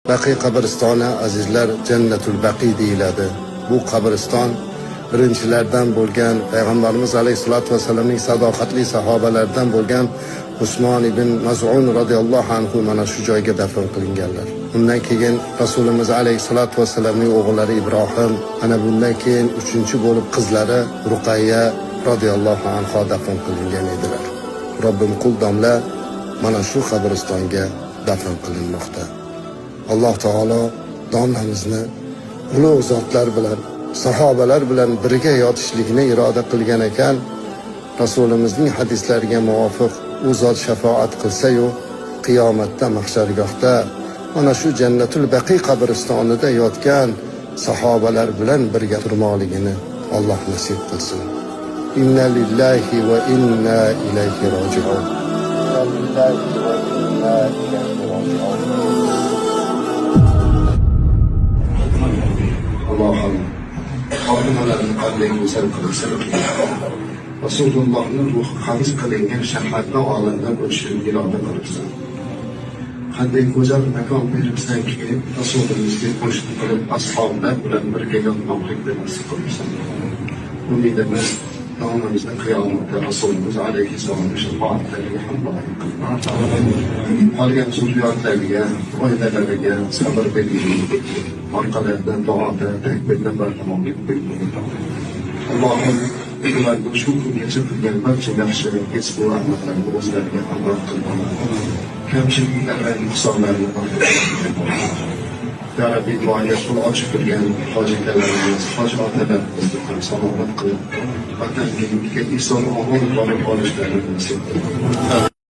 Baqiy qabristoni azizlar Jannatul Baqi deyiladi. Bu qabriston birinchilardan bo'lgan Payg'ambarimiz alayhisolatu vasallamning sadoqatli sahobalaridan bo'lgan Usmon ibn Maz'un radhiyallohu anhu mana shu joyga dafn qilinganlar. Undan keyin Rasulimiz alayhisolatu vasallamning o'g'illari Ibrohim, ana bundan keyin uchinchi bo'lib qizlari Ruqayya radhiyallohu anha dafn qilingan edilar. Robbim qul domla mana shu qabristonga dafn qilinmoqda. Alloh taolo domlamizni ulug' zotlar bilan, sahobalar bilan birga yotishlikni iroda qilgan ekan. Rasulimizning hadislariga muvofiq u zot shafaat qilsa-yu, qiyomatda mahshargohda mana shu Jannatul Baqi qabristonida yotgan sahobalar bilan birga turmoqligini Alloh nasib qilsin. Inna lillahi va inna ilayhi roji'un. Allohim xotimalarni qanday go'zal qilsin. Rasulullohning ruhi qabz qilingan shaharda olamdan o'tishini iroda qilsin. Qanday go'zal makon beribsanki, Rasulimizga qo'shni qilib ashoblar bilan birga yotmoqlikni nasib qilsin. Umidimiz domlamizni qiyomatda Rasulimiz alayhissalomning shafoatlariga hamrohlik qilsin. Qolgan zurriyotlariga, oilalariga sabr bering. Orqalaridan duoda, takbirdan bardamonlik bering. Allohim ularni shu kungacha qilgan barcha yaxshi ezgu amallarni o'zlariga hamroh qilsin. Kamchiliklarni, nuqsonlarni Ya Rabbi, duoga qo'l ochib turgan hojatlarimiz, hoj otalarimizni ham salomat qilib, vatanga eson omon borib olishlarini nasib qilsin.